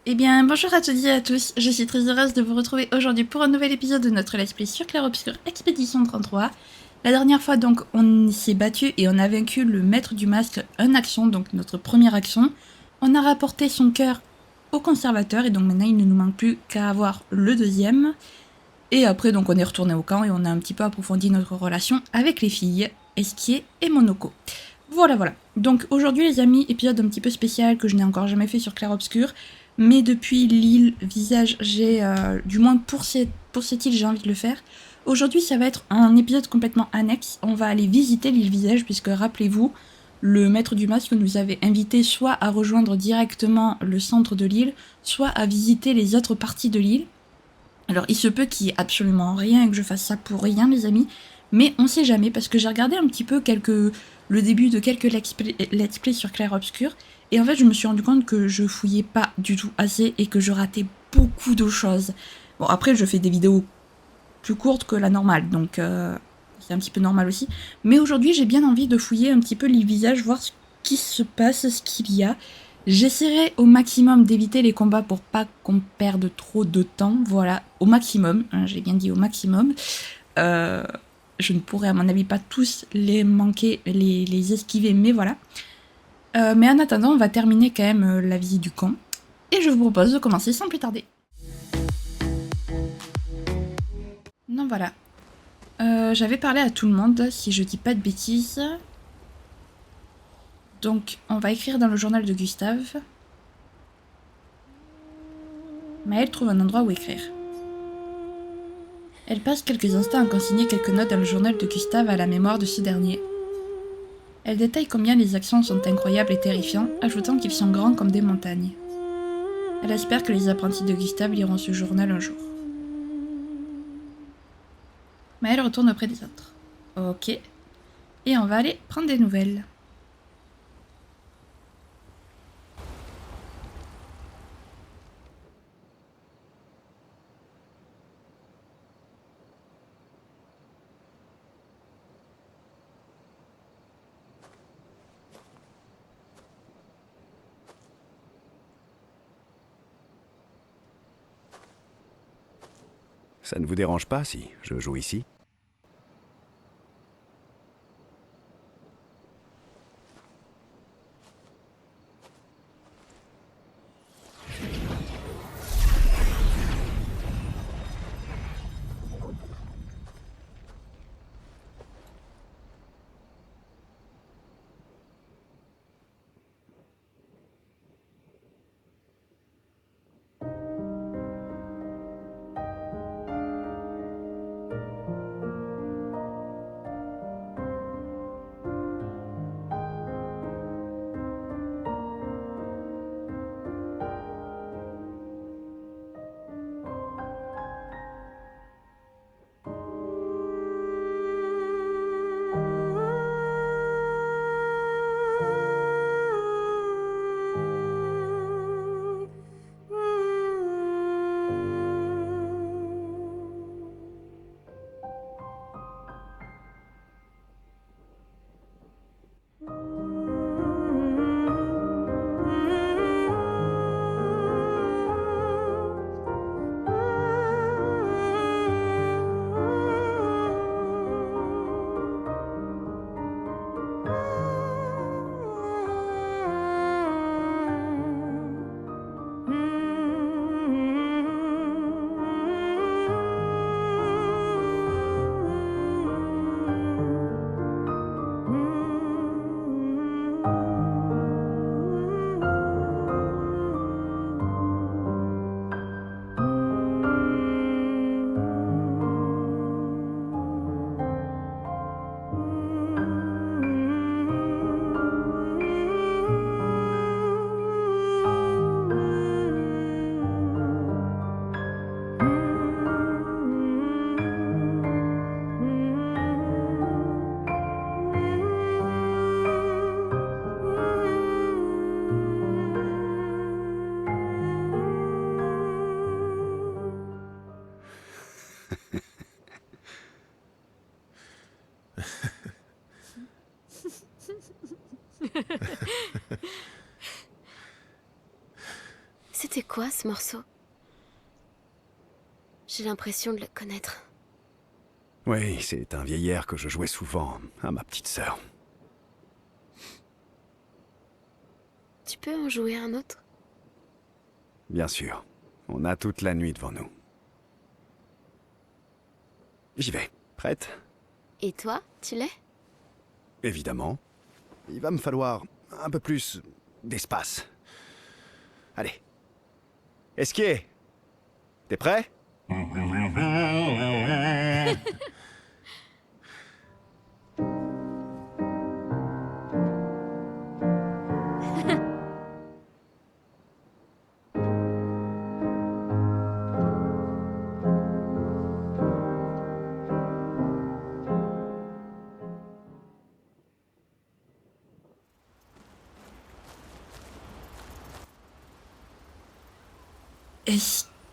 Eh bien, bonjour à toutes et à tous, je suis très heureuse de vous retrouver aujourd'hui pour un nouvel épisode de notre Let's Play sur Clair Obscur Expédition 33. La dernière fois, donc, on s'est battu et on a vaincu le maître du masque, un action, donc notre première action. On a rapporté son cœur au conservateur et donc maintenant il ne nous manque plus qu'à avoir le deuxième. Et après, donc, on est retourné au camp et on a un petit peu approfondi notre relation avec les filles, Esquier et Monoko. Voilà. Donc aujourd'hui les amis, épisode un petit peu spécial que je n'ai encore jamais fait sur Clair Obscur, mais depuis l'île Visage, j'ai, du moins pour cette île, j'ai envie de le faire. Aujourd'hui ça va être un épisode complètement annexe, on va aller visiter l'île Visage, puisque rappelez-vous, le maître du masque nous avait invité soit à rejoindre directement le centre de l'île, soit à visiter les autres parties de l'île. Alors il se peut qu'il y ait absolument rien et que je fasse ça pour rien les amis, mais on sait jamais parce que j'ai regardé un petit peu le début de quelques let's play sur Clair Obscur et en fait je me suis rendu compte que je fouillais pas du tout assez et que je ratais beaucoup de choses. Bon après je fais des vidéos plus courtes que la normale donc c'est un petit peu normal aussi, mais aujourd'hui j'ai bien envie de fouiller un petit peu les visages, voir ce qui se passe, ce qu'il y a. J'essaierai au maximum d'éviter les combats pour pas qu'on perde trop de temps. Voilà, au maximum. Hein, j'ai bien dit au maximum. Euh, je ne pourrais à mon avis pas tous les manquer, les esquiver, mais voilà. Mais en attendant, on va terminer quand même la visite du camp. Et je vous propose de commencer sans plus tarder. Non, voilà. J'avais parlé à tout le monde, si je dis pas de bêtises. Donc, on va écrire dans le journal de Gustave. Maëlle trouve un endroit où écrire. Elle passe quelques instants à consigner quelques notes dans le journal de Gustave à la mémoire de ce dernier. Elle détaille combien les actions sont incroyables et terrifiantes, ajoutant qu'ils sont grands comme des montagnes. Elle espère que les apprentis de Gustave liront ce journal un jour. Mais elle retourne auprès des autres. Ok. Et on va aller prendre des nouvelles. Ça ne vous dérange pas si je joue ici? C'était quoi ce morceau? J'ai l'impression de le connaître. Oui, c'est un vieil air que je jouais souvent à ma petite sœur. Tu peux en jouer un autre? Bien sûr, on a toute la nuit devant nous. J'y vais. Prête? Et toi, tu l'es? Évidemment. Il va me falloir un peu plus d'espace. Allez. Esquier! T'es prêt?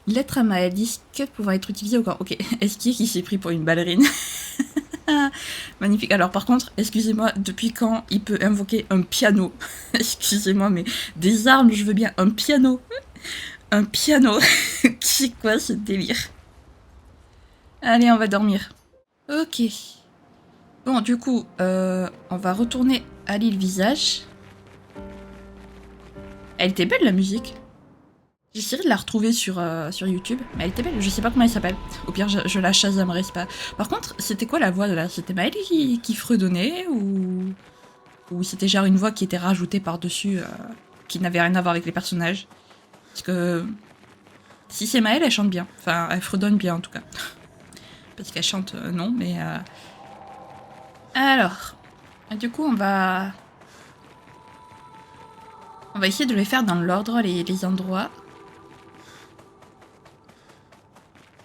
Lettre à Maëlys, que pouvant être utilisée au corps. Ok, Esquier qui s'est pris pour une ballerine. Magnifique. Alors par contre, excusez-moi, depuis quand il peut invoquer un piano? Excusez-moi, mais des armes, je veux bien. Un piano. Un piano. C'est quoi ce délire? Allez, on va dormir. Ok. Bon, du coup, on va retourner à l'île Visage. Elle était belle la musique. J'essaierai de la retrouver sur YouTube, mais elle était belle, je sais pas comment elle s'appelle. Au pire, je la chasamerai, c'est pas... Par contre, c'était quoi la voix de là? C'était Maëlys qui fredonnait ou c'était genre une voix qui était rajoutée par-dessus, qui n'avait rien à voir avec les personnages? Parce que... Si c'est Maëlys, elle chante bien. Enfin, elle fredonne bien en tout cas. Parce qu'elle chante, non, mais... Alors... Du coup, on va essayer de les faire dans l'ordre, les endroits.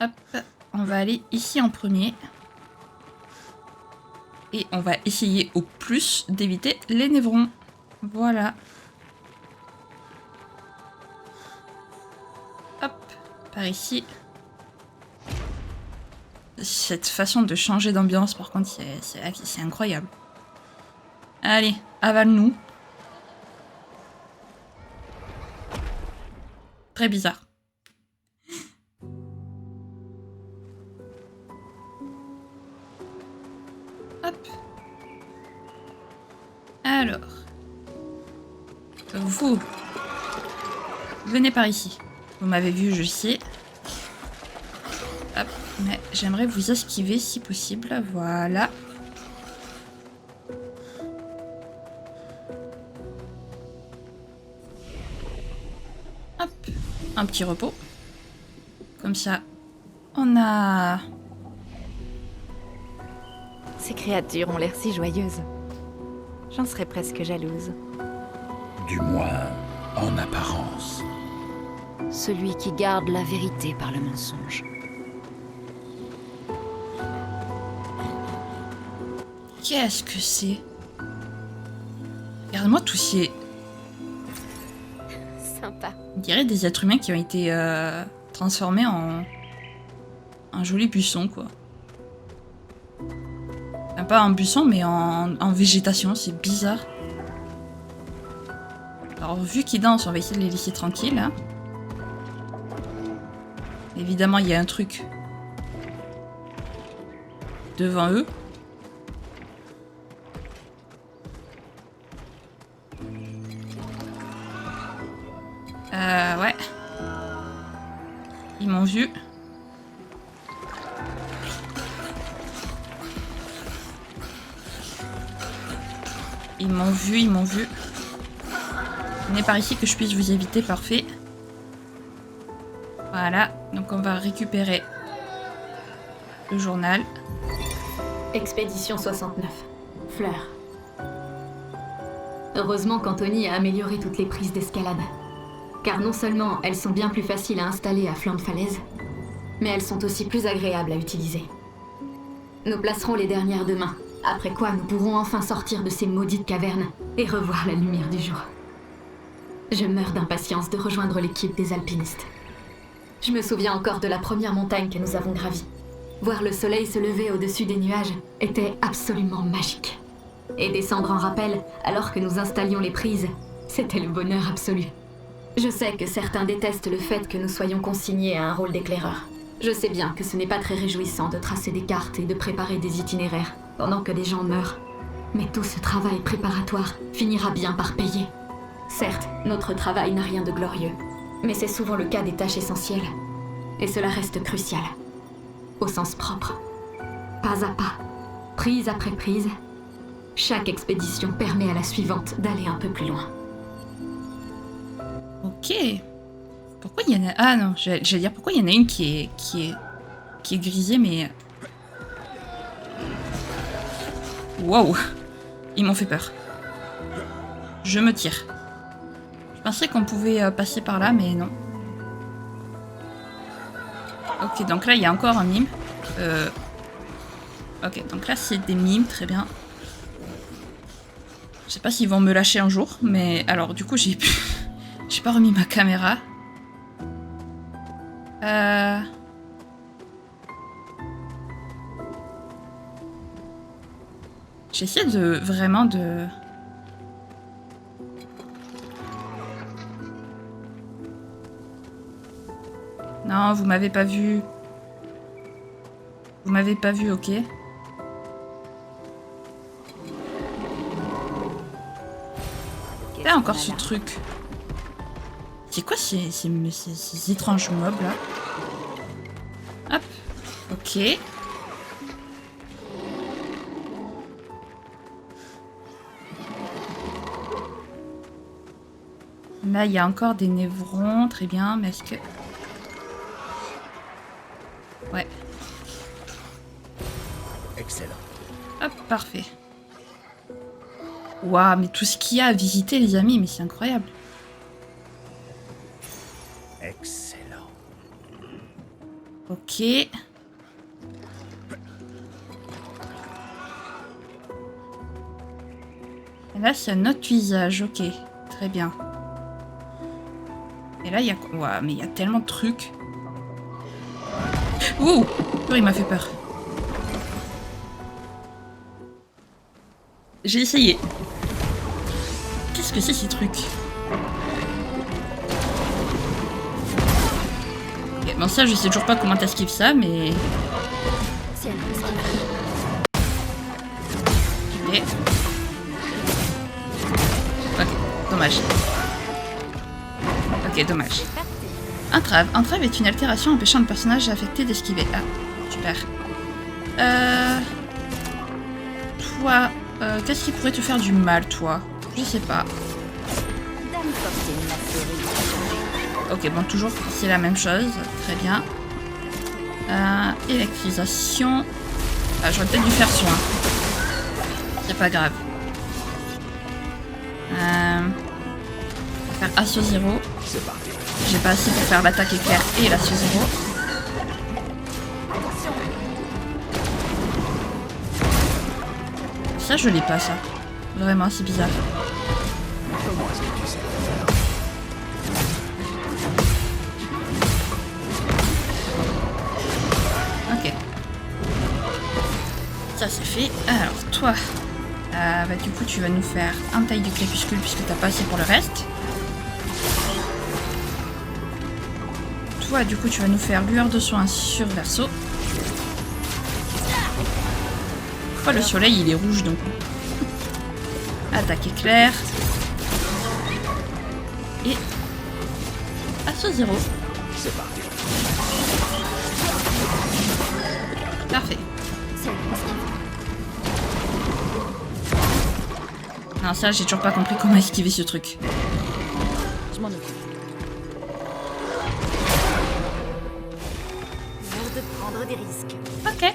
Hop, on va aller ici en premier. Et on va essayer au plus d'éviter les névrons. Voilà. Hop, par ici. Cette façon de changer d'ambiance, par contre, c'est incroyable. Allez, avale-nous. Très bizarre. Hop. Alors. Vous. Venez par ici. Vous m'avez vu, je sais. Hop. Mais j'aimerais vous esquiver si possible. Voilà. Hop. Un petit repos. Comme ça, on a... Ces créatures ont l'air si joyeuses. J'en serais presque jalouse. Du moins, en apparence. Celui qui garde la vérité par le mensonge. Qu'est-ce que c'est? Regarde-moi tous ces... Sympa. On dirait des êtres humains qui ont été transformés en... un joli buisson, quoi. Enfin, pas en buisson, mais en végétation, c'est bizarre. Alors, vu qu'ils dansent, on va essayer de les laisser tranquilles, hein. Évidemment, il y a un truc devant eux. Ouais. Ils m'ont vu. Ils m'ont vu. Venez par ici que je puisse vous éviter, parfait. Voilà, donc on va récupérer le journal. Expédition 69. Fleur. Heureusement qu'Anthony a amélioré toutes les prises d'escalade. Car non seulement elles sont bien plus faciles à installer à flanc de falaise, mais elles sont aussi plus agréables à utiliser. Nous placerons les dernières demain, après quoi nous pourrons enfin sortir de ces maudites cavernes et revoir la lumière du jour. Je meurs d'impatience de rejoindre l'équipe des alpinistes. Je me souviens encore de la première montagne que nous avons gravie. Voir le soleil se lever au-dessus des nuages était absolument magique. Et descendre en rappel alors que nous installions les prises, c'était le bonheur absolu. Je sais que certains détestent le fait que nous soyons consignés à un rôle d'éclaireur. Je sais bien que ce n'est pas très réjouissant de tracer des cartes et de préparer des itinéraires pendant que des gens meurent. Mais tout ce travail préparatoire finira bien par payer. Certes, notre travail n'a rien de glorieux, mais c'est souvent le cas des tâches essentielles. Et cela reste crucial. Au sens propre. Pas à pas, prise après prise, chaque expédition permet à la suivante d'aller un peu plus loin. Ok. Pourquoi il y en a... Ah non, j'allais dire pourquoi il y en a une qui est grisée, mais... Wow. Ils m'ont fait peur. Je me tire. Je pensais qu'on pouvait passer par là, mais non. Ok, donc là, il y a encore un mime. Ok, donc là, c'est des mimes, très bien. Je sais pas s'ils vont me lâcher un jour, mais... Alors, du coup, j'ai pas remis ma caméra. J'essaie de... Vraiment de... Non, vous m'avez pas vu. Vous m'avez pas vu, ok. Là encore ce truc. C'est quoi ces étranges mobs là? Hop. Ok. Là, il y a encore des névrons, très bien, mais est-ce que... Ouais. Excellent. Hop, parfait. Waouh, mais tout ce qu'il y a à visiter, les amis, mais c'est incroyable. Excellent. Ok. Et là, c'est un autre visage, ok. Très bien. Et là, il y a quoi? Waouh, mais il y a tellement de trucs. Ouh! Il m'a fait peur. J'ai essayé. Qu'est-ce que c'est ces trucs? Ok, bon ça je sais toujours pas comment t'esquives ça, mais... Ok. Ok, dommage. Ok, dommage. Entrave. Entrave est une altération empêchant le personnage affecté d'esquiver. Ah, super. Toi... qu'est-ce qui pourrait te faire du mal, toi? Je sais pas. Ok, bon, toujours, c'est la même chose. Très bien. Électrisation. Ah, j'aurais peut-être dû faire soin. C'est pas grave. On va faire assaut 0. C'est parti. J'ai pas assez pour faire l'attaque éclair et l'assaut 0. Ça, je l'ai pas, ça. Vraiment, c'est bizarre. Montre-moi ce que tu sais faire. Ok. Ça, c'est fait. Alors, toi... bah, du coup, tu vas nous faire un taille du crépuscule puisque t'as pas assez pour le reste. Toi, du coup, tu vas nous faire lueur de soin sur verso. Oh, le soleil, il est rouge, donc. Attaque éclair. Et... assaut 0. C'est parti. Parfait. Non, ça, j'ai toujours pas compris comment esquiver ce truc. Je m'en occupe. L'heure de prendre des risques. Ok.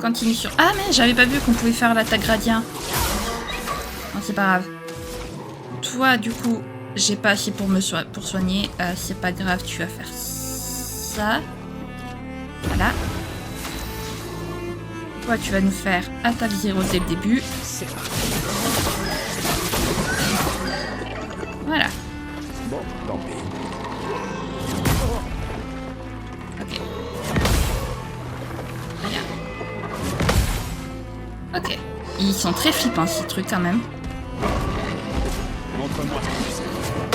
Continue sur... Ah, mais j'avais pas vu qu'on pouvait faire l'attaque gradient. Non, c'est pas grave. Toi, du coup, j'ai pas assez pour pour soigner. C'est pas grave, tu vas faire ça. Voilà. Toi, tu vas nous faire attaque 0 dès le début. C'est parti. Voilà. Bon, tant pis. Ok. Bien. Ok. Ils sont très flippants, ces trucs, quand même. Montre-moi ce que tu sais faire.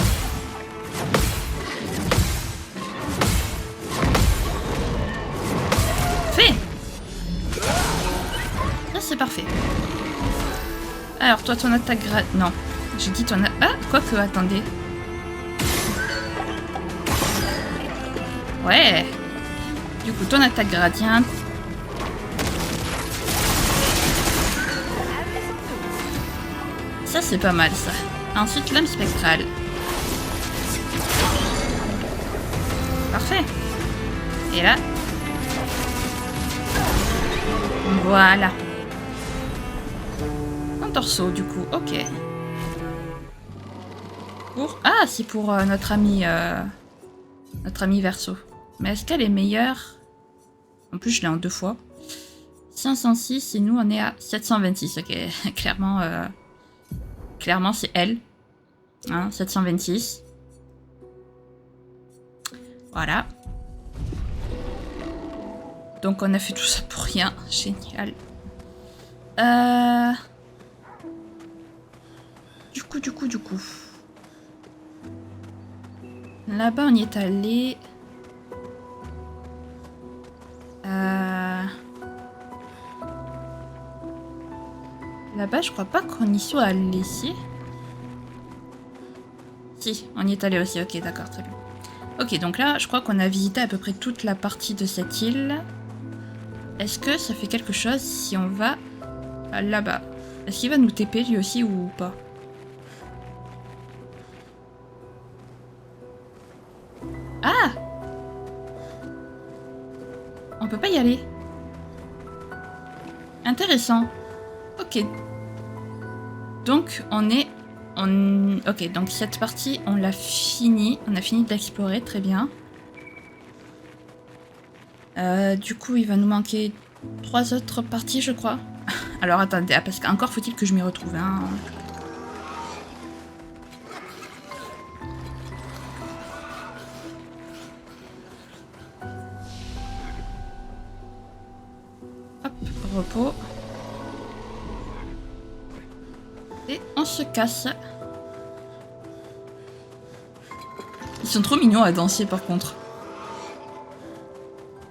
Alors, toi, ton attaque grade... Non. J'ai dit ton... Ah, quoique, attendez. Ouais. Du coup, ton attaque gradiente. Ça, c'est pas mal, ça. Ensuite, lame spectrale. Parfait. Et là. Voilà. Un torso, du coup. Ok. Pour... Ah, c'est pour notre ami Verseau. Mais est-ce qu'elle est meilleure? En plus, je l'ai en 2 fois. 506 et nous, on est à 726. Ok, clairement, clairement c'est elle. Hein, 726. Voilà. Donc, on a fait tout ça pour rien. Génial. Du coup. Là-bas, on y est allé. Là-bas, je crois pas qu'on y soit allé. Si, on y est allé aussi. Ok, d'accord, très bien. Ok, donc là, je crois qu'on a visité à peu près toute la partie de cette île. Est-ce que ça fait quelque chose si on va là-bas? Est-ce qu'il va nous TP lui aussi ou pas? Ah! On peut pas y aller. Intéressant. Ok. Donc, on est... Ok, donc cette partie, on l'a fini. On a fini d'explorer, très bien. Du coup, il va nous manquer 3 autres parties, je crois. Alors, attendez, parce qu'encore faut-il que je m'y retrouve, hein. Hop, repos. Et on se casse. Ils sont trop mignons à danser par contre.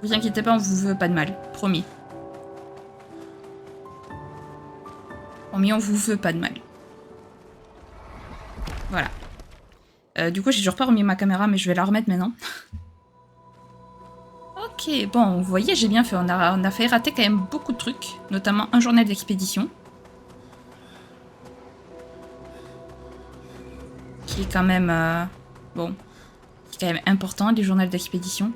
Vous inquiétez pas, on vous veut pas de mal. Promis. Promis, on vous veut pas de mal. Voilà. Du coup, j'ai toujours pas remis ma caméra, mais je vais la remettre maintenant. Ok, bon, vous voyez, j'ai bien fait. On a fait rater quand même beaucoup de trucs, notamment un journal d'expédition. Qui est quand même... bon, c'est quand même important, les journaux d'expédition.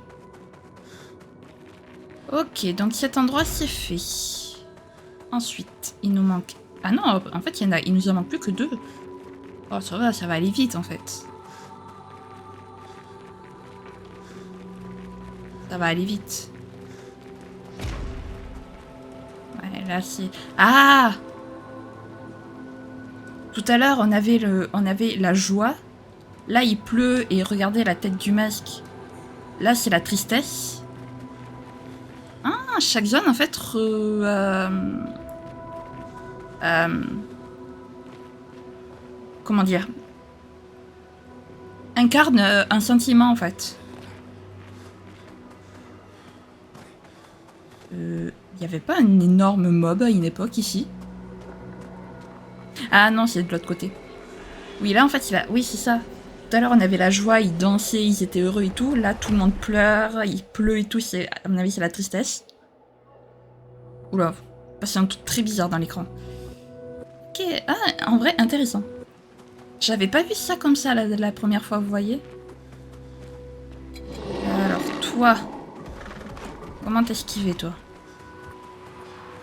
Ok, donc cet endroit, c'est fait. Ensuite, il nous manque... Ah non, en fait, il nous en manque plus que 2. Oh, ça va aller vite, en fait. Ça va aller vite. Ouais, là, c'est... Ah! Tout à l'heure, on avait la joie. Là, il pleut et regardez la tête du masque. Là, c'est la tristesse. Ah, chaque zone, en fait, comment dire? Incarne un sentiment, en fait. Il n'y avait pas un énorme mob à une époque, ici? Ah non, c'est de l'autre côté. Oui, là, en fait, oui, c'est ça. Tout à l'heure, on avait la joie, ils dansaient, ils étaient heureux et tout. Là, tout le monde pleure, il pleut et tout. À mon avis, c'est la tristesse. Oula, c'est un truc très bizarre dans l'écran. Ok, ah, en vrai, intéressant. J'avais pas vu ça comme ça la première fois, vous voyez. Alors, toi... Comment t'esquiver, toi?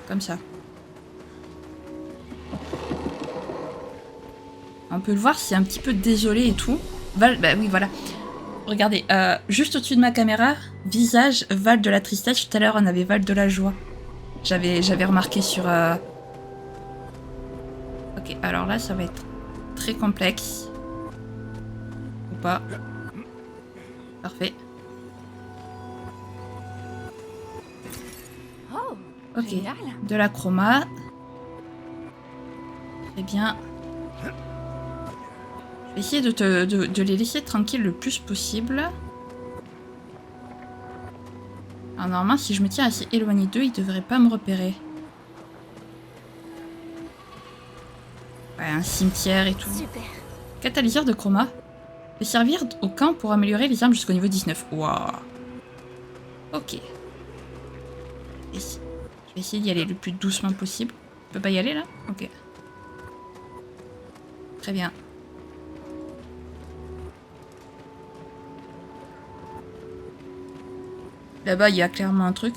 Comme ça. On peut le voir, c'est un petit peu désolé et tout. Val, bah oui, voilà. Regardez, juste au-dessus de ma caméra, visage, Val de la tristesse. Tout à l'heure, on avait Val de la joie. J'avais remarqué sur... Ok, alors là, ça va être très complexe. Ou pas. Parfait. Ok, génial. de la chroma. Très bien. Je vais essayer de les laisser tranquilles le plus possible. Alors normalement, si je me tiens assez éloigné d'eux, ils devraient pas me repérer. Ouais, un cimetière et tout. Super. Catalyseur de chroma. Peut servir au camp pour améliorer les armes jusqu'au niveau 19. Waouh. Ok. Je vais essayer d'y aller le plus doucement possible. Je peux pas y aller là? Ok. Très bien. Là-bas, il y a clairement un truc.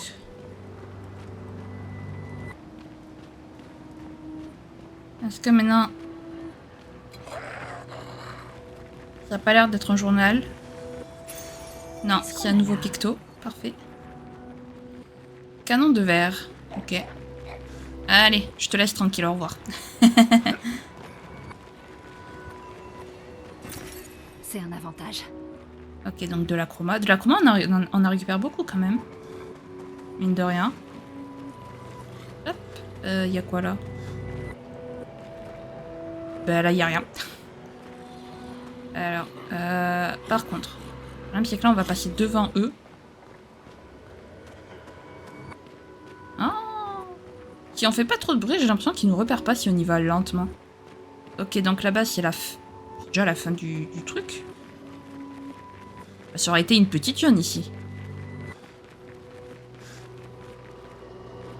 Est-ce que maintenant... Ça n'a pas l'air d'être un journal. Non, c'est un nouveau picto. Parfait. Canon de verre. Ok. Allez, je te laisse tranquille, au revoir. C'est un avantage. Ok, donc de la chroma. De la chroma, on en récupère beaucoup quand même. Mine de rien. Hop. Y a quoi là? Bah là, y a rien. Alors, par contre, le problème c'est que là, on va passer devant eux. Oh. Si on fait pas trop de bruit, j'ai l'impression qu'ils nous repèrent pas si on y va lentement. Ok, donc là-bas, c'est déjà la fin du truc. Ça aurait été une petite zone ici.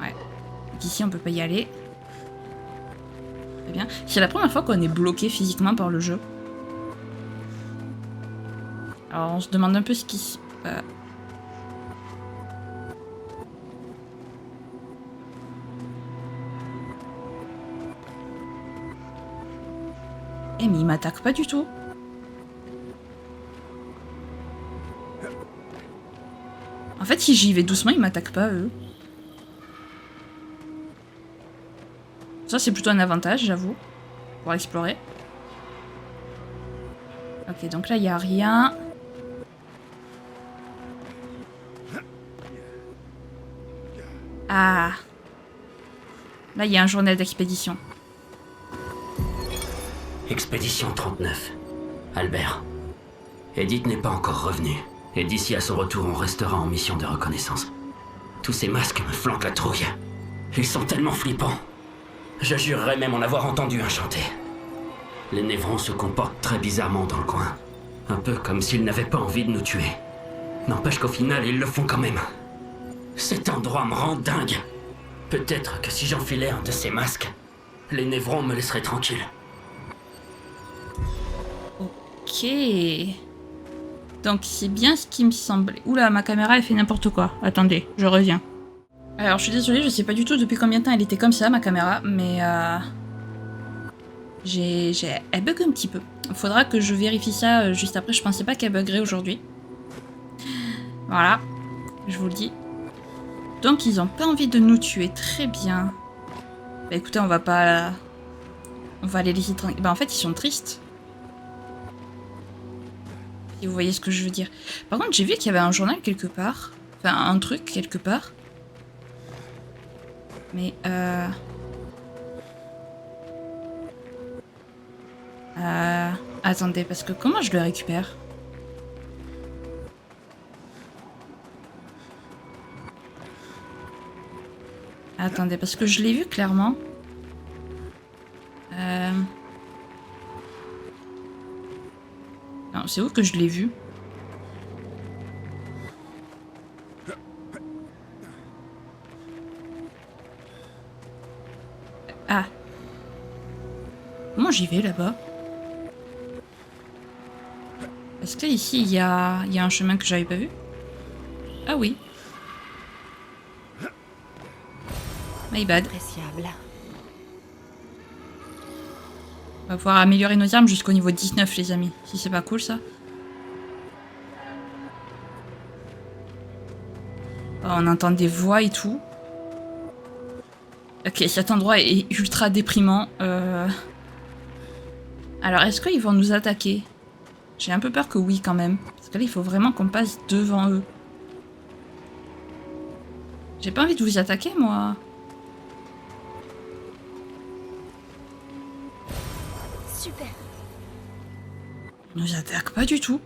Ouais. Donc ici, on peut pas y aller. Très bien. C'est la première fois qu'on est bloqué physiquement par le jeu. Alors, on se demande un peu ce qui se passe. Eh, mais il m'attaque pas du tout. En fait, si j'y vais doucement, ils m'attaquent pas, eux. Ça, c'est plutôt un avantage, j'avoue. Pour explorer. Ok, donc là, il n'y a rien. Ah. Là, il y a un journal d'expédition. Expédition 39. Albert. Edith n'est pas encore revenue. Et d'ici à son retour, on restera en mission de reconnaissance. Tous ces masques me flanquent la trouille. Ils sont tellement flippants. Je jurerais même en avoir entendu un chanter. Les Névrons se comportent très bizarrement dans le coin. Un peu comme s'ils n'avaient pas envie de nous tuer. N'empêche qu'au final, ils le font quand même. Cet endroit me rend dingue. Peut-être que si j'enfilais un de ces masques, les Névrons me laisseraient tranquille. Ok. Donc c'est bien ce qui me semblait. Oula, ma caméra elle fait n'importe quoi. Attendez, je reviens. Alors je suis désolée, je sais pas du tout depuis combien de temps elle était comme ça, ma caméra, mais elle bug un petit peu. Faudra que je vérifie ça juste après, je pensais pas qu'elle buggerait aujourd'hui. Voilà, je vous le dis. Donc ils ont pas envie de nous tuer, très bien. Bah écoutez, on va pas... On va les laisser tranquilles. Bah en fait ils sont tristes. Si vous voyez ce que je veux dire. Par contre, j'ai vu qu'il y avait un journal quelque part. Enfin, un truc quelque part. Mais, attendez, parce que comment je le récupère? Attendez, parce que je l'ai vu clairement. Non, c'est où que je l'ai vu? Ah. Comment j'y vais là-bas? Est-ce que ici il y a un chemin que j'avais pas vu? Ah oui. My bad. Appréciable. On va pouvoir améliorer nos armes jusqu'au niveau 19, les amis. Si c'est pas cool, ça. Oh, on entend des voix et tout. Ok, cet endroit est ultra déprimant. Alors, est-ce qu'ils vont nous attaquer? J'ai un peu peur que oui, quand même. Parce que là, il faut vraiment qu'on passe devant eux. J'ai pas envie de vous attaquer, moi. Super. Ils nous attaquent pas du tout.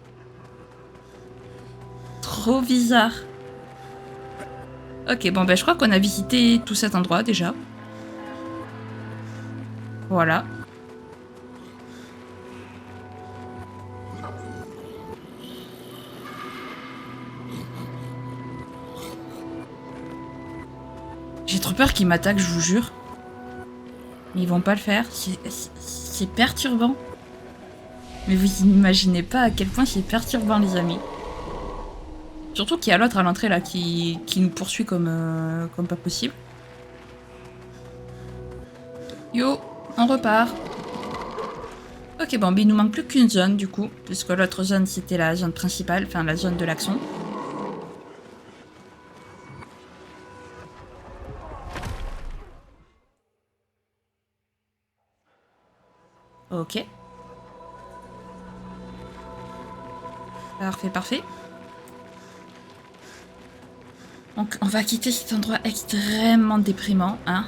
Trop bizarre. Ok, bon, ben je crois qu'on a visité tout cet endroit déjà. Voilà. J'ai trop peur qu'ils m'attaquent, je vous jure. Mais ils vont pas le faire. C'est perturbant. Mais vous n'imaginez pas à quel point c'est perturbant, les amis. Surtout qu'il y a l'autre à l'entrée là qui nous poursuit comme pas possible. Yo, on repart. Ok, bon, mais il nous manque plus qu'une zone du coup, puisque l'autre zone c'était la zone principale, enfin la zone de l'action. Ok. Parfait, parfait. Donc on va quitter cet endroit extrêmement déprimant, hein.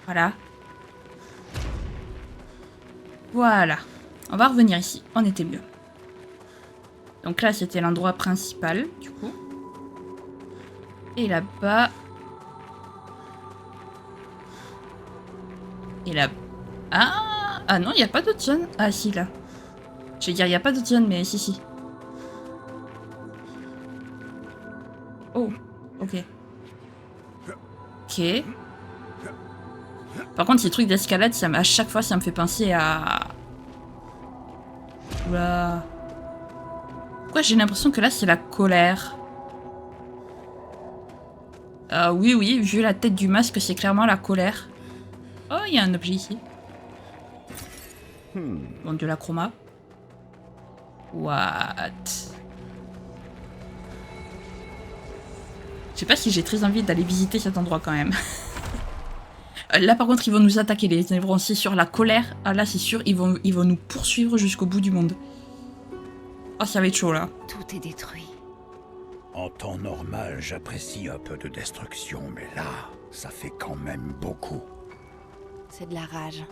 Voilà. Voilà. On va revenir ici. On était mieux. Donc là, c'était l'endroit principal, du coup. Et là-bas... Et là... Ah non, il n'y a pas d'autre zone. Ah si, là. Je vais dire, il n'y a pas d'autre zone, mais si, si. Oh, ok. Ok. Par contre, ces trucs d'escalade, à chaque fois, ça me fait penser à... Oula. Pourquoi j'ai l'impression que là, c'est la colère? Oui, oui, vu la tête du masque, c'est clairement la colère. Oh, il y a un objet ici. Bon, de la chroma. What? Je sais pas si j'ai très envie d'aller visiter cet endroit quand même. Là par contre ils vont nous attaquer, les névrons, c'est sûr, la colère. Ah là c'est sûr, ils vont nous poursuivre jusqu'au bout du monde. Oh ça va être chaud là. Tout est détruit. En temps normal, j'apprécie un peu de destruction, mais là, ça fait quand même beaucoup. C'est de la rage.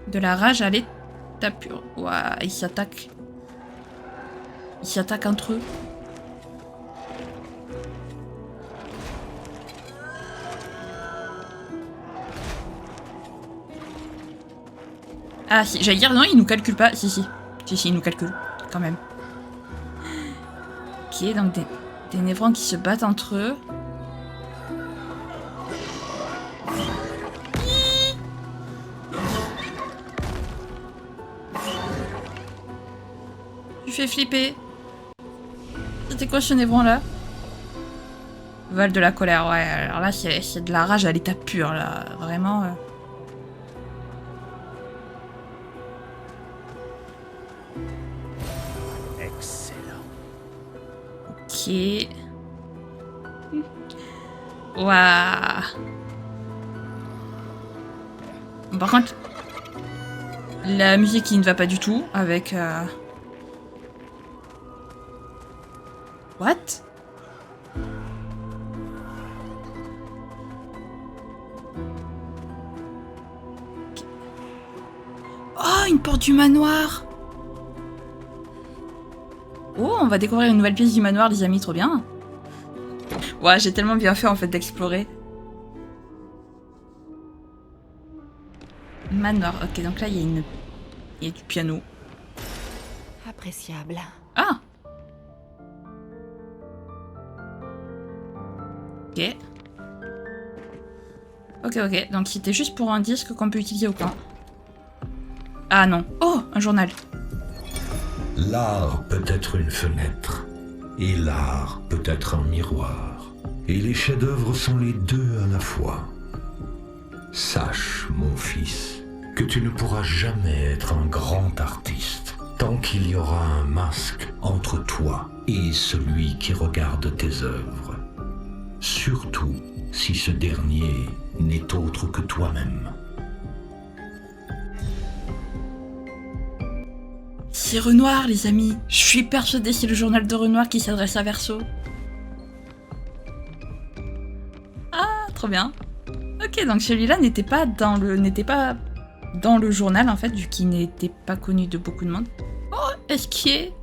De la rage à l'état pur. Ouah, ils s'attaquent. Ils s'attaquent entre eux. Ah si, j'allais dire non, ils nous calculent pas. Si, si. Si, si, ils nous calculent. Quand même. Ok, donc des névrons qui se battent entre eux. Tu fais flipper. C'était quoi ce névron là? Val de la colère, ouais. Alors là, c'est de la rage à l'état pur, là. Vraiment. Excellent. Ok. Waouh. Par contre, la musique qui ne va pas du tout avec... What? Oh, une porte du manoir. Oh, on va découvrir une nouvelle pièce du manoir, les amis, trop bien. Ouais, j'ai tellement bien fait en fait d'explorer. Manoir, ok, donc là il y a du piano. Appréciable. Ah! Ok. Ok, ok, donc c'était juste pour un disque qu'on peut utiliser au camp. Ah non. Oh, un journal. L'art peut être une fenêtre, et l'art peut être un miroir, et les chefs-d'œuvre sont les deux à la fois. Sache, mon fils, que tu ne pourras jamais être un grand artiste tant qu'il y aura un masque entre toi et celui qui regarde tes œuvres. Surtout si ce dernier n'est autre que toi-même. C'est Renoir, les amis. Je suis persuadée c'est le journal de Renoir qui s'adresse à Verso. Ah, trop bien. Ok, donc celui-là n'était pas dans le journal en fait, vu qu'il n'était pas connu de beaucoup de monde. Oh, esquier.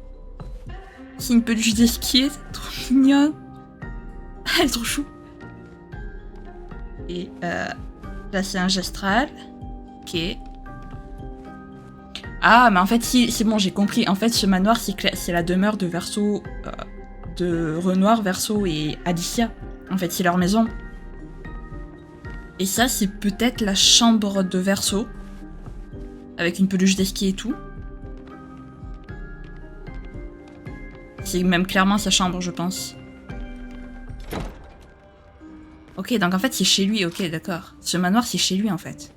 C'est une peluche d'esquier, c'est trop mignon. Elle est trop chou. Et là c'est un gestral. Ok. Ah, mais en fait, si, c'est bon, j'ai compris. En fait, ce manoir, c'est la demeure de Verso de Renoir, Verseau et Alicia. En fait, c'est leur maison. Et ça, c'est peut-être la chambre de Verseau. Avec une peluche d'esquier et tout. C'est même clairement sa chambre, je pense. Ok, donc en fait, c'est chez lui. Ok, d'accord. Ce manoir, c'est chez lui, en fait.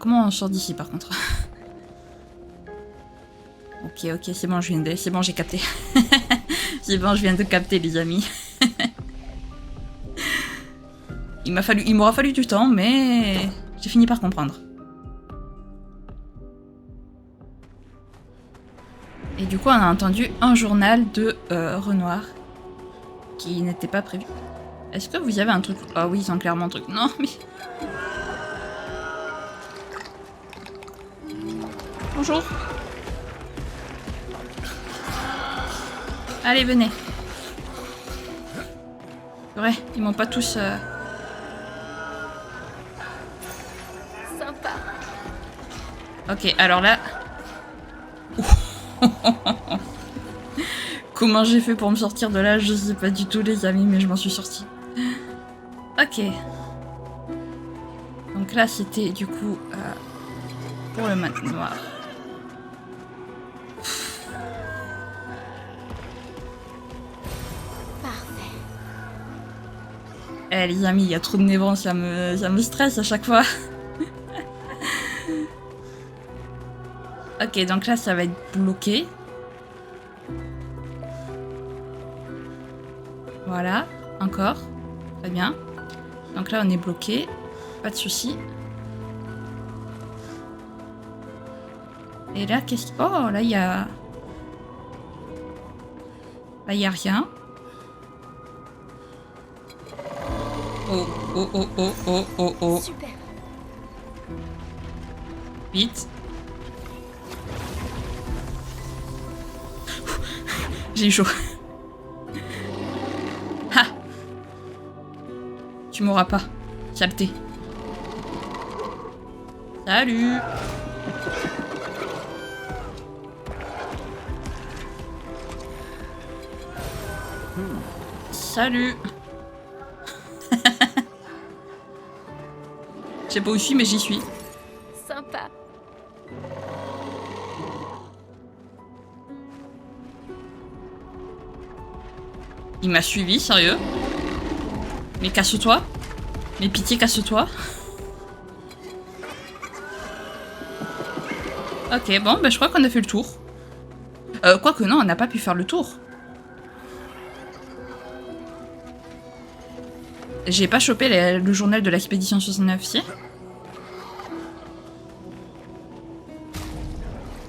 Comment on sort d'ici, par contre? Ok, c'est bon, c'est bon, j'ai capté. C'est bon, je viens de capter, les amis. Il m'aura fallu du temps, mais j'ai fini par comprendre. Et du coup, on a entendu un journal de Renoir qui n'était pas prévu. Est-ce que vous avez un truc? Ah oui, ils ont clairement un truc. Non, mais... Bonjour. Allez, venez. Ouais, ils m'ont pas tous... Sympa. Ok, alors là... Comment j'ai fait pour me sortir de là, je sais pas du tout, les amis, mais je m'en suis sortie. Ok. Donc là, c'était du coup pour le manoir. Parfait. Eh les amis, il y a trop de névrons, ça me stresse à chaque fois. Ok, donc là, ça va être bloqué. Voilà, encore. Très bien. Donc là, on est bloqué. Pas de souci. Et là, qu'est-ce... Oh, là, il y a... Là, il y a rien. Oh, oh, oh, oh, oh, oh, oh. Super. Vite. J'ai eu chaud. Ha! Tu m'auras pas. Capté. Salut! Salut! Je sais pas où je suis, mais j'y suis. Sympa. Il m'a suivi, sérieux? Mais casse-toi. Mais pitié, casse-toi. Ok, bon, bah je crois qu'on a fait le tour. Quoique non, on n'a pas pu faire le tour. J'ai pas chopé le journal de l'expédition 69, si?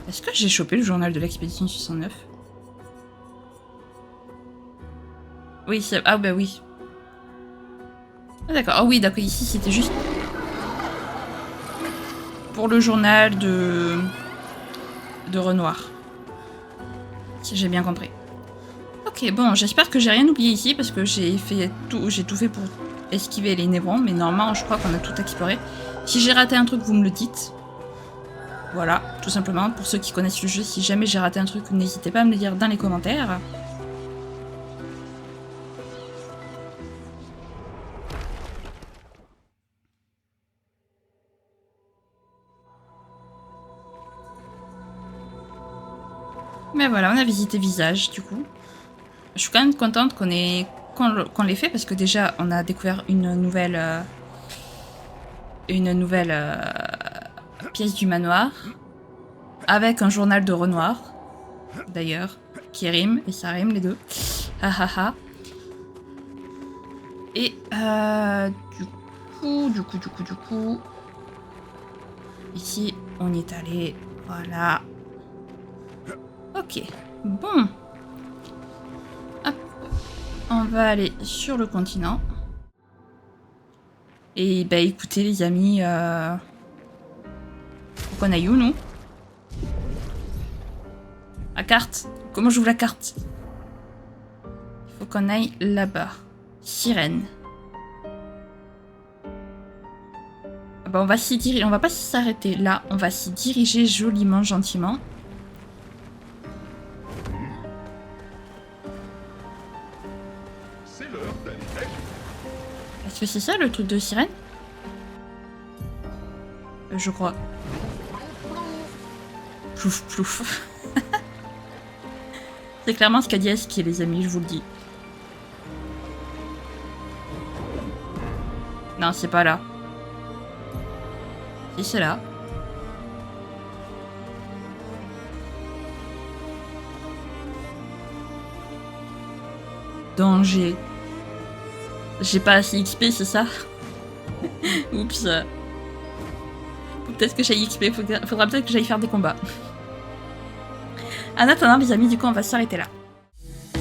Est-ce que j'ai chopé le journal de l'expédition 69? Oui, c'est... Ah bah oui. Ah d'accord, ah oui, d'accord, ici c'était juste... pour le journal de Renoir. Si j'ai bien compris. Ok, bon, j'espère que j'ai rien oublié ici parce que j'ai tout fait pour esquiver les névrons, mais normalement je crois qu'on a tout exploré. Si j'ai raté un truc, vous me le dites. Voilà, tout simplement, pour ceux qui connaissent le jeu, si jamais j'ai raté un truc, n'hésitez pas à me le dire dans les commentaires. Mais voilà, on a visité Visage, du coup. Je suis quand même contente qu'on l'ait fait, parce que déjà, on a découvert une nouvelle pièce du manoir, avec un journal de Renoir, d'ailleurs, qui rime, et ça rime les deux. Ha ha ha. Et du coup, ici, on y est allé, voilà. Ok, bon. Hop. On va aller sur le continent. Et bah écoutez les amis, faut qu'on aille où nous? La carte. Comment j'ouvre la carte? Il faut qu'on aille là-bas. Sirène. Bah, on va s'y diriger, on va pas s'arrêter là, on va s'y diriger joliment, gentiment. Est-ce que c'est ça le truc de sirène? Je crois. Plouf plouf. C'est clairement ce qu'a dit Eski, les amis, je vous le dis. Non, c'est pas là. Si, c'est là. Danger. J'ai pas assez XP, c'est ça? Oups. Peut-être que j'ai XP, faudra peut-être que j'aille faire des combats. En attendant, les amis, du coup, on va s'arrêter là. Ce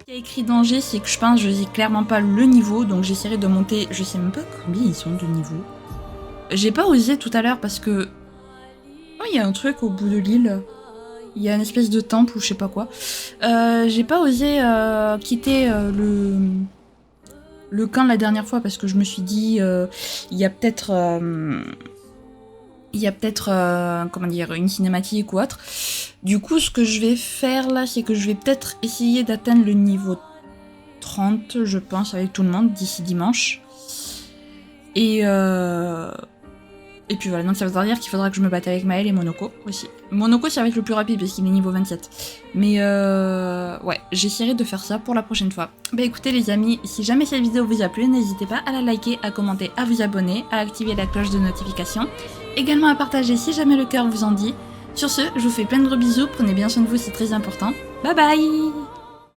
qui a écrit danger, c'est que je pense que je n'ai clairement pas le niveau, donc j'essaierai de monter. Je sais même pas combien ils sont de niveau. J'ai pas osé tout à l'heure parce que. Oh, il y a un truc au bout de l'île. Il y a une espèce de temple ou je sais pas quoi. J'ai pas osé quitter le camp la dernière fois parce que je me suis dit il y a peut-être comment dire, une cinématique ou autre. Du coup, ce que je vais faire là, c'est que je vais peut-être essayer d'atteindre le niveau 30, je pense, avec tout le monde d'ici dimanche. Et puis voilà, donc ça veut dire qu'il faudra que je me batte avec Maël et Monoko aussi. Monoko, ça va être le plus rapide parce qu'il est niveau 27. Mais ouais, j'essaierai de faire ça pour la prochaine fois. Bah écoutez les amis, si jamais cette vidéo vous a plu, n'hésitez pas à la liker, à commenter, à vous abonner, à activer la cloche de notification. Également à partager si jamais le cœur vous en dit. Sur ce, je vous fais plein de gros bisous, prenez bien soin de vous, c'est très important. Bye bye!